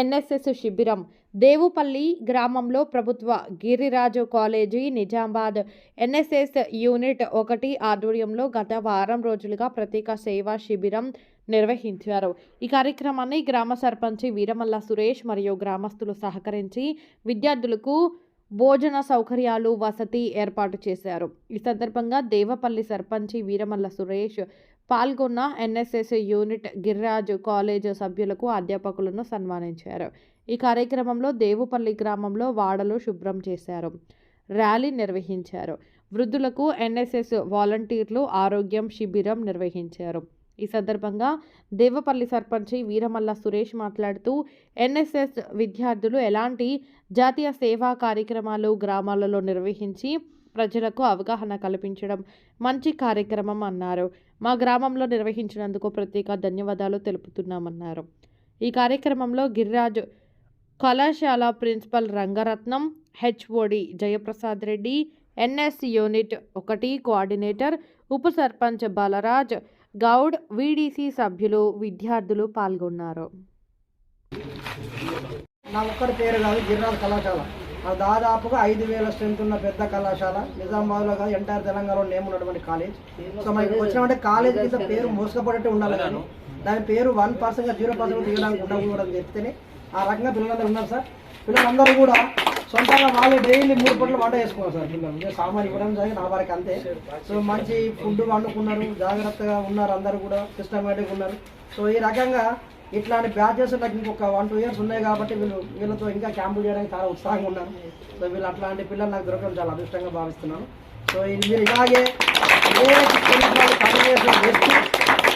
NSS శిబిరం దేవుపల్లి గ్రామంలో ప్రభుత్వ Giriraju college Nizamabad NSS unit 1 ఆధ్వర్యంలో గత వారం రోజులుగా ప్రత్యేక సేవా శిబిరం నిర్వహించారు. ఈ కార్యక్రమాన్ని గ్రామ సర్పంచి వీరమల్ల సురేష్ మరియు గ్రామస్తులు సహకరించి విద్యార్థులకు భోజన సౌకర్యాలు వసతి ఏర్పాటు చేశారు. ఈ సందర్భంగా దేవపల్లి సర్పంచి వీరమల్ల సురేష్ పాల్గొన్న ఎన్ఎస్ఎస్ యూనిట్ గిరిరాజు కాలేజ్ సభ్యులకు అధ్యాపకులను సన్మానించారు. ఈ కార్యక్రమంలో దేవుపల్లి గ్రామంలో వాడలు శుభ్రం చేశారు. ర్యాలీ నిర్వహించారు. వృద్ధులకు ఎన్ఎస్ఎస్ వాలంటీర్లు ఆరోగ్యం శిబిరం నిర్వహించారు. ఈ సందర్భంగా దేవపల్లి సర్పంచి వీరమల్ల సురేష్ మాట్లాడుతూ ఎన్ఎస్ఎస్ విద్యార్థులు ఎలాంటి జాతీయ సేవా కార్యక్రమాలు గ్రామాలలో నిర్వహించి ప్రజలకు అవగాహన కల్పించడం మంచి కార్యక్రమం అన్నారు. మా గ్రామంలో నిర్వహించినందుకు ప్రత్యేక ధన్యవాదాలు తెలుపుతున్నామన్నారు. ఈ కార్యక్రమంలో గిరిరాజు కళాశాల principal Rangaratnam, HOD Jayaprasad Reddy, NS unit 1 coordinator ఉప సర్పంచ్ బాలరాజ్ గౌడ్, వీడీసీ సభ్యులు, విద్యార్థులు పాల్గొన్నారు. నా ఒక్కడి పేరు కాదు, గిరిరాజు కళాశాల దాదాపుగా 5,000 స్ట్రెంత్ ఉన్న పెద్ద కళాశాల. నిజామాబాద్లో కాదు, ఎంటైర్ తెలంగాణలో నేమ్ ఉన్నటువంటి కాలేజ్. సో మనకి వచ్చినటువంటి కాలేజ్ కింద పేరు మోసపడేట్టు ఉండాలి, కానీ దాని పేరు 1% 0% దిగడానికి ఉండకూడదని చెప్తేనే ఆ రకంగా పిల్లలందరూ ఉన్నారు సార్. పిల్లలందరూ కూడా సొంతంగా వాళ్ళు డైలీ 3 పూటలు వంట చేసుకోవాలి సార్. పిల్లలు సామాన్ ఇవ్వడం జరిగింది నా వారికి అంతే. సో మంచి ఫుడ్ వండుకున్నారు, జాగ్రత్తగా ఉన్నారు, అందరూ కూడా సిస్టమేటిక్గా ఉన్నారు. సో ఈ రకంగా ఇట్లాంటి బ్యాచెస్ నాకు ఇంకొక 1-2 ఇయర్స్ ఉన్నాయి కాబట్టి వీళ్ళతో ఇంకా క్యాంపులు చేయడానికి చాలా ఉత్సాహంగా ఉన్నారు. సో వీళ్ళు అట్లాంటి పిల్లలు నాకు దొరకడం చాలా అదృష్టంగా భావిస్తున్నాను. సో ఇది మీరు ఇలాగే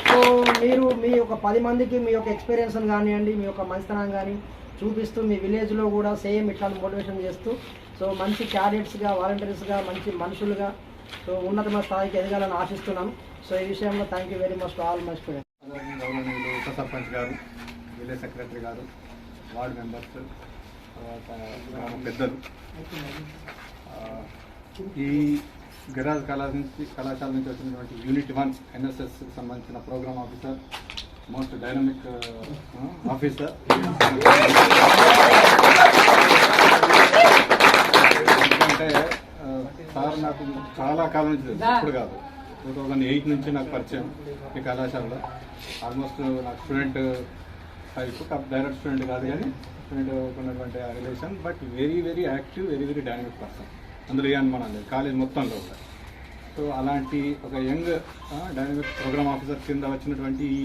సో మీరు మీ యొక్క 10 మందికి మీ యొక్క ఎక్స్పీరియన్స్ని కానివ్వండి, మీ యొక్క మంచితనం కానీ చూపిస్తూ మీ విలేజ్లో కూడా సేమ్ ఇట్లాంటి మోటివేషన్ చేస్తూ సో మంచి క్యాడెట్స్గా, వాలంటీర్స్గా, మంచి మనుషులుగా సో ఉన్నతమైన స్థాయికి ఎదగాలని ఆశిస్తున్నాను. సో ఈ విషయంలో thank you very much to all my students. Government ఉప సర్పంచ్ గారు, విలేజ్ సెక్రటరీ గారు, వార్డు మెంబర్స్, తర్వాత గ్రామ పెద్దలు, ఈ గిరిరాజు కళాశాల నుంచి వచ్చినటువంటి యూనిట్ 1 ఎన్ఎస్ఎస్ సంబంధించిన program officer, most dynamic officer. ఎందుకంటే సార్ నాకు చాలా కాలం నుంచి తెలుసు, ఇప్పుడు కాదు, 2008 నుంచి నాకు పరిచయం ఈ కళాశాలలో. ఆల్మోస్ట్ నాకు స్టూడెంట్ టైప్, డైరెక్ట్ స్టూడెంట్ కాదు కానీ స్టూడెంట్ ఉన్నటువంటి relation. But very very active, very dynamic person. అందులో ఏ అనుమానం లేదు కాలేజ్ మొత్తంలో కూడా. సో అలాంటి ఒక యంగ్ డైనమిక్ ప్రోగ్రామ్ ఆఫీసర్ కింద వచ్చినటువంటి ఈ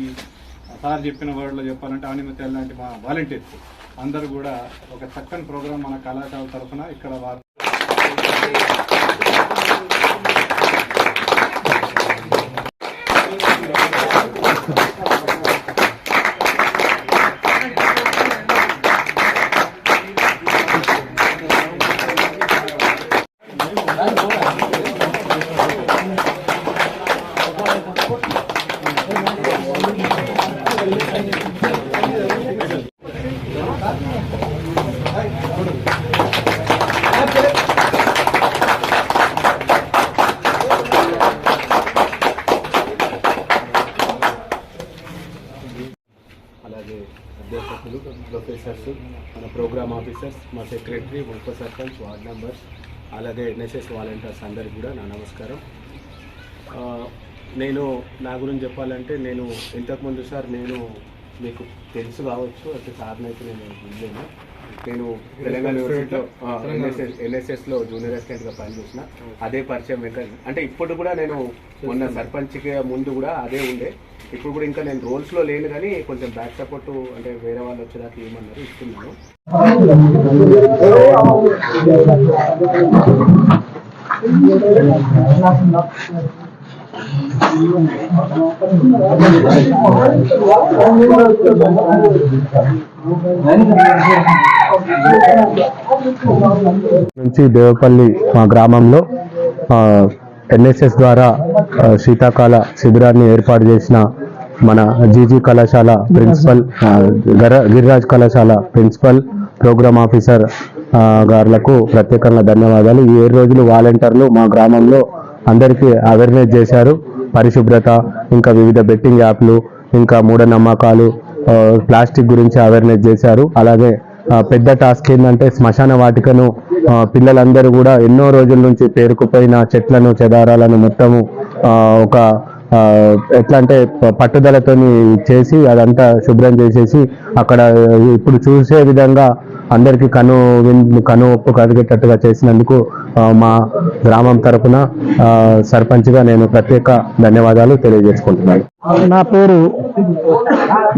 సార్ చెప్పిన వర్డ్లో చెప్పాలంటే అనిమిత లాంటి మా వాలంటీర్స్ అందరూ కూడా ఒక చక్కని ప్రోగ్రామ్ మన కళాశాల తరఫున ఇక్కడ వారు అలాగే అధ్యాపకులు, ప్రొఫెసర్స్, మన ప్రోగ్రామ్ ఆఫీసర్స్, మా సెక్రటరీ, ఉప సర్పంచ్, వార్డ్ మెంబర్స్, అలాగే ఎన్ఎస్ఎస్ వాలంటీర్స్ అందరికీ కూడా నా నమస్కారం. నేను నా గురించి చెప్పాలంటే, నేను ఇంతకుముందు సార్ నేను మీకు తెలుసు కావచ్చు, అంటే సార్ని అయితే నేను వినలేను. నేను తెలంగాణ యూనివర్సిటీలో ఎన్ఎస్ఎస్లో జూనియర్ అసిస్టెంట్గా పనిచేసిన. అదే పరిచయం ఇంకా, అంటే ఇప్పుడు కూడా నేను మొన్న సర్పంచ్కి ముందు కూడా అదే ఉండే. ఇప్పుడు కూడా ఇంకా నేను రోల్స్లో లేను, కానీ కొంచెం బ్యాక్ సపోర్ట్ అంటే వేరే వాళ్ళు వచ్చేదాకా ఏమన్నారు ఇస్తున్నాను. నుంచి దేవపల్లి మా గ్రామంలో ఎన్ఎస్ఎస్ ద్వారా శీతాకాల శిబిరాన్ని ఏర్పాటు చేసిన మన జీజీ కళాశాల ప్రిన్సిపల్, గిరిరాజ్ కళాశాల ప్రిన్సిపల్, ప్రోగ్రామ్ ఆఫీసర్ గారులకు ప్రత్యేకంగా ధన్యవాదాలు. ఈ 7 రోజులు వాలంటీర్లు మా గ్రామంలో అందరికీ అవేర్నెస్ చేశారు. పరిశుభ్రత, ఇంకా వివిధ బెట్టింగ్ యాప్లు, ఇంకా మూఢనమ్మకాలు, ప్లాస్టిక్ గురించి అవేర్నెస్ చేశారు. అలాగే పెద్ద టాస్క్ ఏంటంటే శ్మశాన వాటికను పిల్లలందరూ కూడా ఎన్నో రోజుల నుంచి పేరుకుపోయిన చెట్లను చెదారాలను మొత్తము ఒక ఎట్లా అంటే పట్టుదలతోని చేసి అదంతా శుభ్రం చేసేసి అక్కడ ఇప్పుడు చూసే విధంగా అందరికీ కను ఒప్పు కలిగేటట్టుగా చేసినందుకు మా గ్రామం తరఫున సర్పంచ్గా నేను ప్రత్యేక ధన్యవాదాలు తెలియజేసుకుంటున్నాను. నా పేరు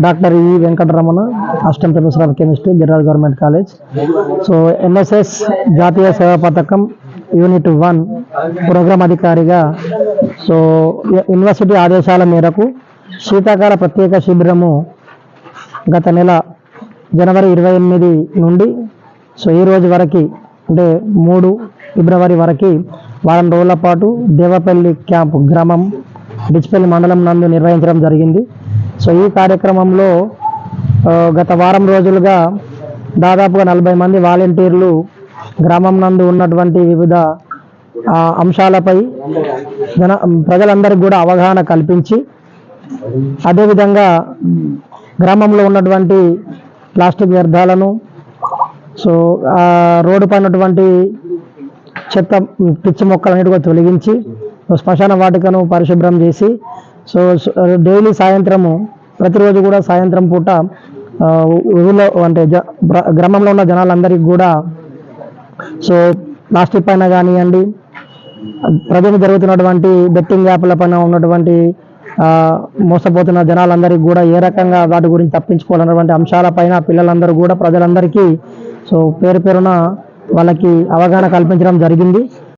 డాక్టర్ ఈ Venkataramana, assistant professor of chemistry, Giriraj government college. So NSS జాతీయ సేవా పథకం యూనిట్ 1 ప్రోగ్రామ్ అధికారిగా సో యూనివర్సిటీ ఆదేశాల మేరకు శీతాకాల ప్రత్యేక శిబిరము గత నెల జనవరి 28 నుండి సో ఈ రోజు వరకు అంటే 3 ఫిబ్రవరి వరకు వారం రోజుల పాటు దేవపల్లి క్యాంప్ గ్రామం డిచ్పల్లి మండలం నందు నిర్వహించడం జరిగింది. సో ఈ కార్యక్రమంలో గత వారం రోజులుగా దాదాపుగా 40 మంది వాలంటీర్లు గ్రామం నందు ఉన్నటువంటి వివిధ అంశాలపై ప్రజలందరికీ కూడా అవగాహన కల్పించి అదేవిధంగా గ్రామంలో ఉన్నటువంటి ప్లాస్టిక్ వ్యర్థాలను సో రోడ్డు పైనటువంటి చెత్త పిచ్చి మొక్కలన్నిటి కూడా తొలగించి శ్మశాన వాటికను పరిశుభ్రం చేసి సో డైలీ సాయంత్రము ప్రతిరోజు కూడా సాయంత్రం పూట ఊళ్ళో అంటే గ్రామంలో ఉన్న జనాలందరికీ కూడా సో ప్లాస్టిక్ పైన కానివ్వండి, ప్రజలు జరుగుతున్నటువంటి బెట్టింగ్ యాప్ల పైన ఉన్నటువంటి మోసపోతున్న జనాలందరికీ కూడా ఏ రకంగా వాటి గురించి తప్పించుకోవాలన్నటువంటి అంశాలపైన పిల్లలందరూ కూడా ప్రజలందరికీ సో పేరున వాళ్ళకి అవగాహన కల్పించడం జరిగింది.